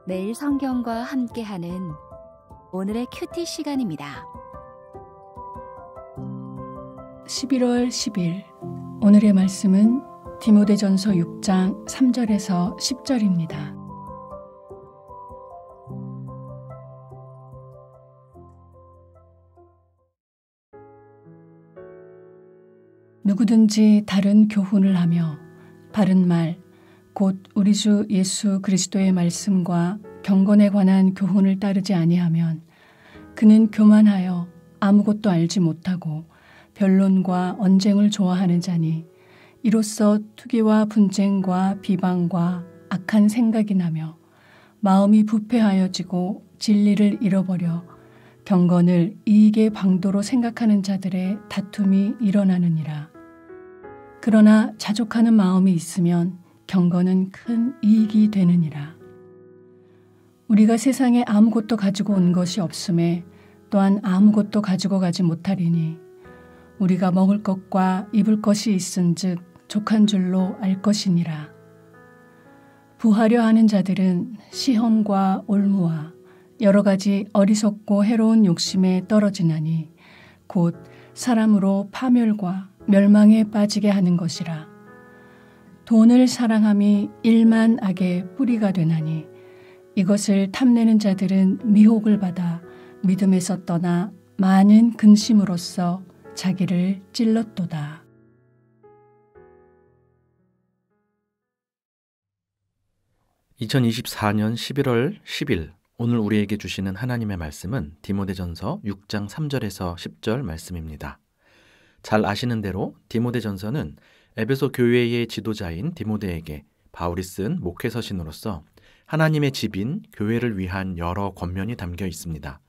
매일 성경과 함께하는 오늘의 큐티 시간입니다. 11월 10일 오늘의 말씀은 디모데전서 6장 3절에서 10절입니다. 누구든지 다른 교훈을 하며 바른 말, 곧 우리 주 예수 그리스도의 말씀과 경건에 관한 교훈을 따르지 아니하면 그는 교만하여 아무것도 알지 못하고 변론과 언쟁을 좋아하는 자니 이로써 투기와 분쟁과 비방과 악한 생각이 나며 마음이 부패하여지고 진리를 잃어버려 경건을 이익의 방도로 생각하는 자들의 다툼이 일어나느니라. 그러나 자족하는 마음이 있으면 경건은 큰 이익이 되느니라. 우리가 세상에 아무것도 가지고 온 것이 없음에 또한 아무것도 가지고 가지 못하리니 우리가 먹을 것과 입을 것이 있은즉 족한 줄로 알 것이니라. 부하려 하는 자들은 시험과 올무와 여러 가지 어리석고 해로운 욕심에 떨어지나니 곧 사람으로 파멸과 멸망에 빠지게 하는 것이라. 돈을 사랑함이 일만 악의 뿌리가 되나니 이것을 탐내는 자들은 미혹을 받아 믿음에서 떠나 많은 근심으로써 자기를 찔렀도다. (2024년 11월 10일) 오늘 우리에게 주시는 하나님의 말씀은 디모데전서 6장 3절에서 10절 말씀입니다. 잘 아시는 대로 디모데전서는 에베소 교회의 지도자인 디모데에게 바울이 쓴 목회서신으로서 하나님의 집인 교회를 위한 여러 권면이 담겨 있습니다.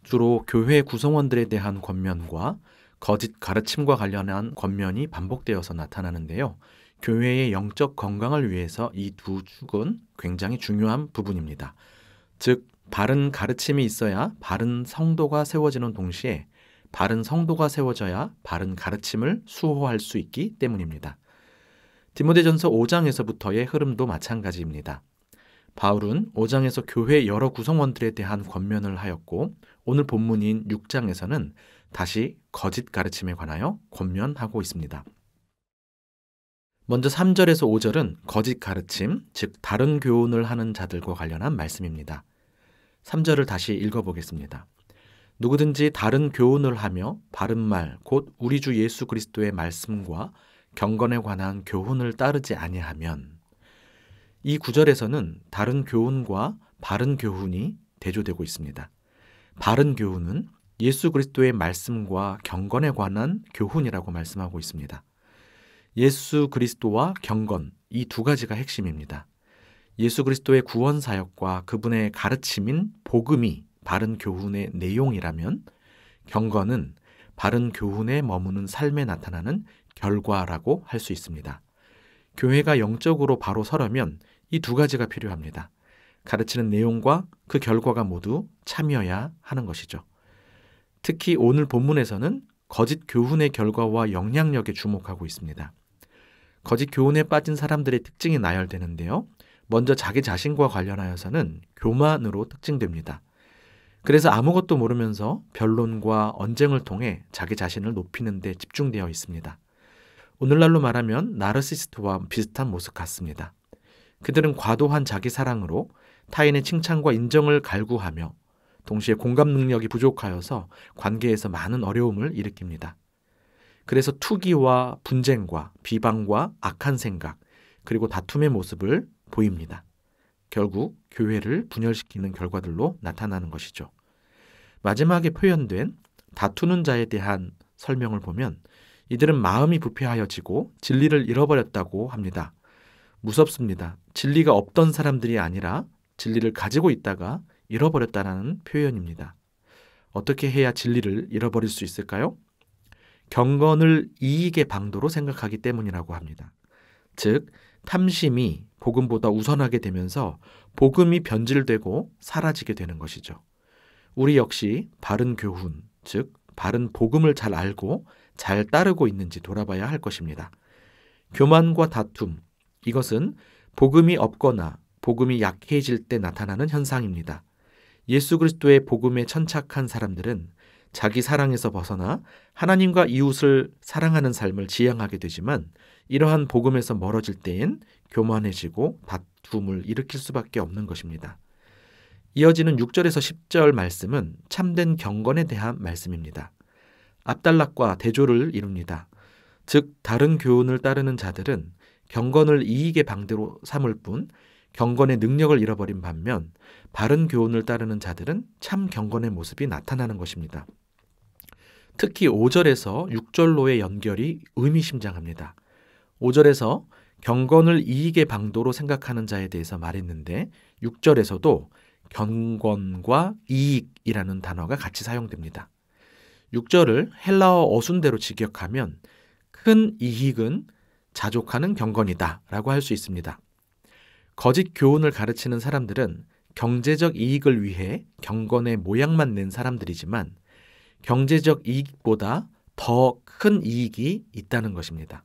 주로 교회 구성원들에 대한 권면과 거짓 가르침과 관련한 권면이 반복되어서 나타나는데요. 교회의 영적 건강을 위해서 이 두 축은 굉장히 중요한 부분입니다. 즉, 바른 가르침이 있어야 바른 성도가 세워지는 동시에 바른 성도가 세워져야 바른 가르침을 수호할 수 있기 때문입니다. 디모데전서 5장에서부터의 흐름도 마찬가지입니다. 바울은 5장에서 교회 여러 구성원들에 대한 권면을 하였고 오늘 본문인 6장에서는 다시 거짓 가르침에 관하여 권면하고 있습니다. 먼저 3절에서 5절은 거짓 가르침, 즉 다른 교훈을 하는 자들과 관련한 말씀입니다. 3절을 다시 읽어보겠습니다. 누구든지 다른 교훈을 하며 바른 말, 곧 우리 주 예수 그리스도의 말씀과 경건에 관한 교훈을 따르지 아니하면, 이 구절에서는 다른 교훈과 바른 교훈이 대조되고 있습니다. 바른 교훈은 예수 그리스도의 말씀과 경건에 관한 교훈이라고 말씀하고 있습니다. 예수 그리스도와 경건, 이 두 가지가 핵심입니다. 예수 그리스도의 구원 사역과 그분의 가르침인 복음이 바른 교훈의 내용이라면 경건은 바른 교훈에 머무는 삶에 나타나는 결과라고 할 수 있습니다. 교회가 영적으로 바로 서려면 이 두 가지가 필요합니다. 가르치는 내용과 그 결과가 모두 참여해야 하는 것이죠. 특히 오늘 본문에서는 거짓 교훈의 결과와 영향력에 주목하고 있습니다. 거짓 교훈에 빠진 사람들의 특징이 나열되는데요. 먼저 자기 자신과 관련하여서는 교만으로 특징됩니다. 그래서 아무것도 모르면서 변론과 언쟁을 통해 자기 자신을 높이는 데 집중되어 있습니다. 오늘날로 말하면 나르시스트와 비슷한 모습 같습니다. 그들은 과도한 자기 사랑으로 타인의 칭찬과 인정을 갈구하며 동시에 공감 능력이 부족하여서 관계에서 많은 어려움을 일으킵니다. 그래서 투기와 분쟁과 비방과 악한 생각, 그리고 다툼의 모습을 보입니다. 결국 교회를 분열시키는 결과들로 나타나는 것이죠. 마지막에 표현된 다투는 자에 대한 설명을 보면 이들은 마음이 부패하여지고 진리를 잃어버렸다고 합니다. 무섭습니다. 진리가 없던 사람들이 아니라 진리를 가지고 있다가 잃어버렸다는 표현입니다. 어떻게 해야 진리를 잃어버릴 수 있을까요? 경건을 이익의 방도로 생각하기 때문이라고 합니다. 즉, 탐심이 복음보다 우선하게 되면서 복음이 변질되고 사라지게 되는 것이죠. 우리 역시 바른 교훈, 즉 바른 복음을 잘 알고 잘 따르고 있는지 돌아봐야 할 것입니다. 교만과 다툼, 이것은 복음이 없거나 복음이 약해질 때 나타나는 현상입니다. 예수 그리스도의 복음에 천착한 사람들은 자기 사랑에서 벗어나 하나님과 이웃을 사랑하는 삶을 지향하게 되지만 이러한 복음에서 멀어질 때엔 교만해지고 다툼을 일으킬 수밖에 없는 것입니다. 이어지는 6절에서 10절 말씀은 참된 경건에 대한 말씀입니다. 압달락과 대조를 이룹니다. 즉 다른 교훈을 따르는 자들은 경건을 이익의 방대로 삼을 뿐 경건의 능력을 잃어버린 반면 바른 교훈을 따르는 자들은 참 경건의 모습이 나타나는 것입니다. 특히 5절에서 6절로의 연결이 의미심장합니다. 5절에서 경건을 이익의 방도로 생각하는 자에 대해서 말했는데 6절에서도 경건과 이익이라는 단어가 같이 사용됩니다. 6절을 헬라어 어순대로 직역하면 큰 이익은 자족하는 경건이다 라고 할 수 있습니다. 거짓 교훈을 가르치는 사람들은 경제적 이익을 위해 경건의 모양만 낸 사람들이지만 경제적 이익보다 더 큰 이익이 있다는 것입니다.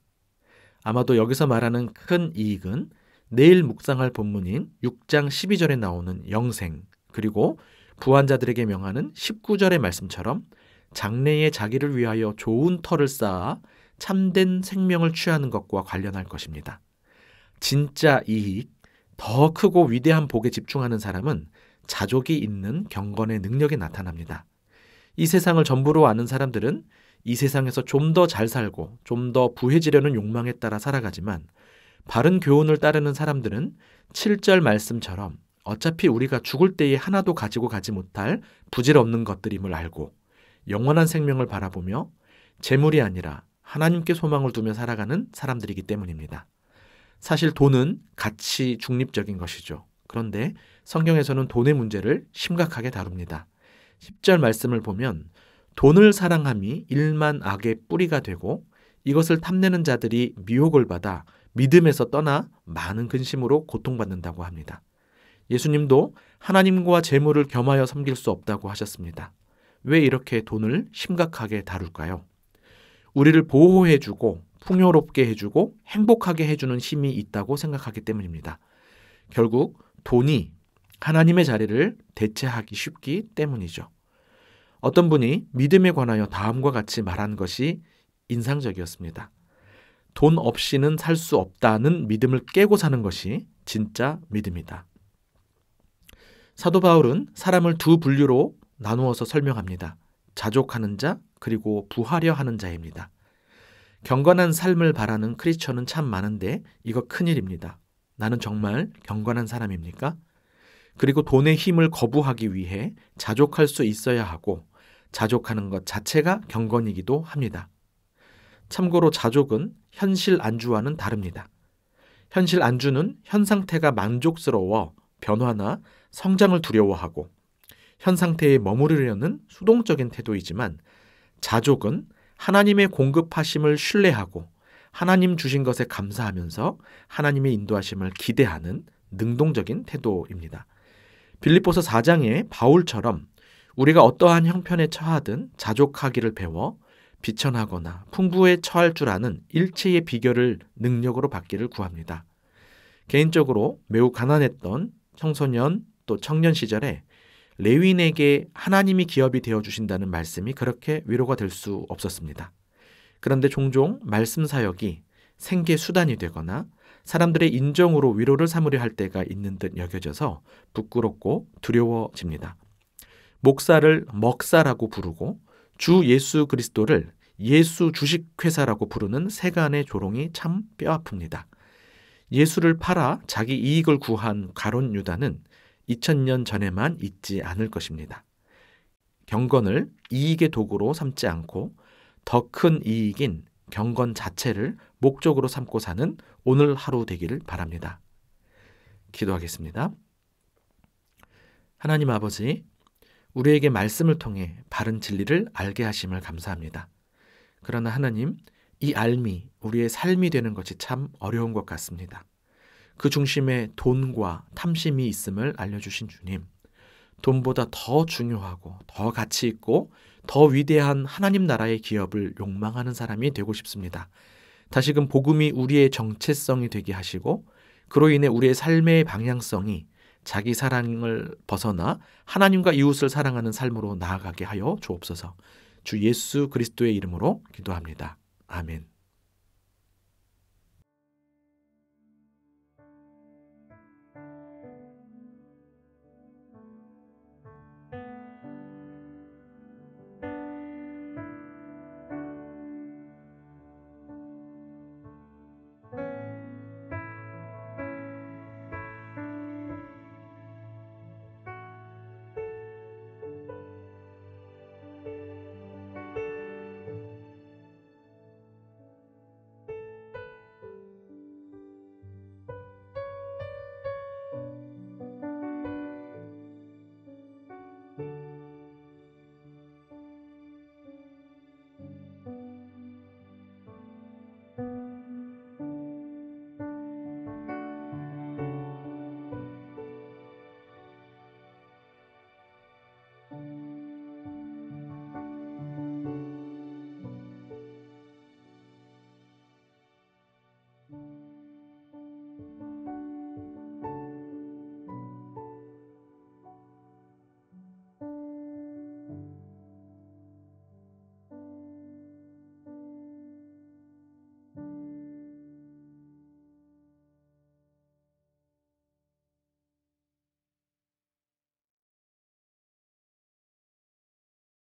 아마도 여기서 말하는 큰 이익은 내일 묵상할 본문인 6장 12절에 나오는 영생, 그리고 부한자들에게 명하는 19절의 말씀처럼 장래에 자기를 위하여 좋은 터를 쌓아 참된 생명을 취하는 것과 관련할 것입니다. 진짜 이익, 더 크고 위대한 복에 집중하는 사람은 자족이 있는 경건의 능력이 나타납니다. 이 세상을 전부로 아는 사람들은 이 세상에서 좀 더 잘 살고 좀 더 부해지려는 욕망에 따라 살아가지만 바른 교훈을 따르는 사람들은 7절 말씀처럼 어차피 우리가 죽을 때에 하나도 가지고 가지 못할 부질없는 것들임을 알고 영원한 생명을 바라보며 재물이 아니라 하나님께 소망을 두며 살아가는 사람들이기 때문입니다. 사실 돈은 가치 중립적인 것이죠. 그런데 성경에서는 돈의 문제를 심각하게 다룹니다. 10절 말씀을 보면 돈을 사랑함이 일만 악의 뿌리가 되고 이것을 탐내는 자들이 미혹을 받아 믿음에서 떠나 많은 근심으로 고통받는다고 합니다. 예수님도 하나님과 재물을 겸하여 섬길 수 없다고 하셨습니다. 왜 이렇게 돈을 심각하게 다룰까요? 우리를 보호해주고 풍요롭게 해주고 행복하게 해주는 힘이 있다고 생각하기 때문입니다. 결국 돈이 하나님의 자리를 대체하기 쉽기 때문이죠. 어떤 분이 믿음에 관하여 다음과 같이 말한 것이 인상적이었습니다. 돈 없이는 살 수 없다는 믿음을 깨고 사는 것이 진짜 믿음이다. 사도 바울은 사람을 두 분류로 나누어서 설명합니다. 자족하는 자, 그리고 부하려 하는 자입니다. 경건한 삶을 바라는 크리스천은 참 많은데 이거 큰일입니다. 나는 정말 경건한 사람입니까? 그리고 돈의 힘을 거부하기 위해 자족할 수 있어야 하고 자족하는 것 자체가 경건이기도 합니다. 참고로 자족은 현실 안주와는 다릅니다. 현실 안주는 현 상태가 만족스러워 변화나 성장을 두려워하고 현 상태에 머무르려는 수동적인 태도이지만 자족은 하나님의 공급하심을 신뢰하고 하나님 주신 것에 감사하면서 하나님의 인도하심을 기대하는 능동적인 태도입니다. 빌립보서 4장의 바울처럼 우리가 어떠한 형편에 처하든 자족하기를 배워 비천하거나 풍부에 처할 줄 아는 일체의 비결을 능력으로 받기를 구합니다. 개인적으로 매우 가난했던 청소년 또 청년 시절에 레위인에게 하나님이 기업이 되어주신다는 말씀이 그렇게 위로가 될 수 없었습니다. 그런데 종종 말씀 사역이 생계 수단이 되거나 사람들의 인정으로 위로를 삼으려 할 때가 있는 듯 여겨져서 부끄럽고 두려워집니다. 목사를 먹사라고 부르고 주 예수 그리스도를 예수 주식회사라고 부르는 세간의 조롱이 참 뼈아픕니다. 예수를 팔아 자기 이익을 구한 가룟 유다는 2000년 전에만 있지 않을 것입니다. 경건을 이익의 도구로 삼지 않고 더 큰 이익인 경건 자체를 목적으로 삼고 사는 오늘 하루 되기를 바랍니다. 기도하겠습니다. 하나님 아버지, 우리에게 말씀을 통해 바른 진리를 알게 하심을 감사합니다. 그러나 하나님, 이 알미 우리의 삶이 되는 것이 참 어려운 것 같습니다. 그 중심에 돈과 탐심이 있음을 알려주신 주님, 돈보다 더 중요하고 더 가치 있고 더 위대한 하나님 나라의 기업을 욕망하는 사람이 되고 싶습니다. 다시금 복음이 우리의 정체성이 되게 하시고 그로 인해 우리의 삶의 방향성이 자기 사랑을 벗어나 하나님과 이웃을 사랑하는 삶으로 나아가게 하여 주옵소서. 주 예수 그리스도의 이름으로 기도합니다. 아멘.